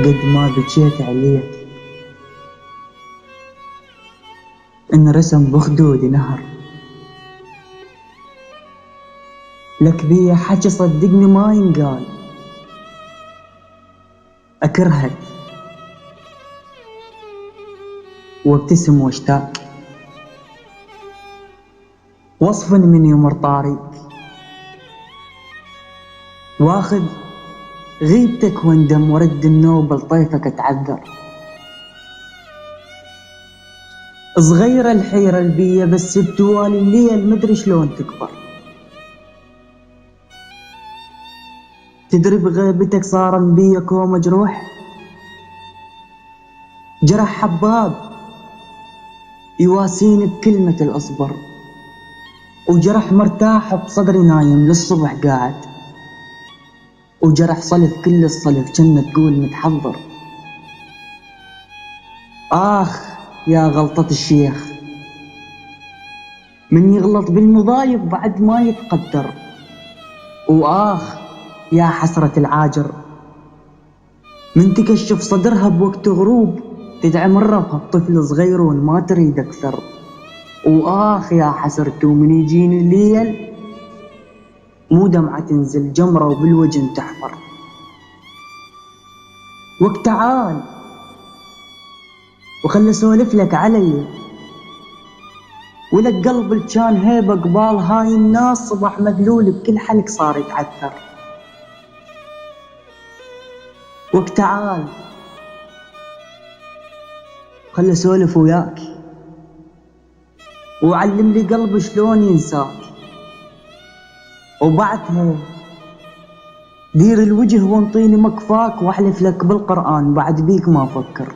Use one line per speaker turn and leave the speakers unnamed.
قد ما بجيت عليك إن رسم بخدودي نهر، لك بيا حكي صدقني ما ينقال. أكرهك وابتسم واشتاق، واصفن من يمر طاريك، واخذ غيبتك واندم ورد النوب لطيفك اتعذر. صغيرة الحيرة البية بس بتوالي الليل مدري شلون تكبر. تدري بغيبتك صار بيا كو مجروح، جرح حباب يواسيني بكلمة الأصبر، وجرح مرتاح بصدري نايم للصبح قاعد، وجرح صلف كل الصلف جنة تقول متحضر. آخ يا غلطة الشيخ من يغلط بالمضايق بعد ما يتقدر، وآخ يا حسرة العاجر من تكشف صدرها بوقت غروب تدعي مرة بهالطفل صغيرون ما تريد أكثر. وآخ يا حسرته من يجيني الليل مو دمعة تنزل جمرة وبالوجن تحفر. وقت تعال وخلي اسولف لك علي، ولك قلب اللي كان هيبة قبال هاي الناس صبح مذلول بكل حلق صار يتعثر. وقت تعال خلي اسولف وياك وعلم لي قلبي شلون ينساك، وبعدها دير الوجه وانطيني مكفاك، واحلف لك بالقرآن بعد بيك ما افكر.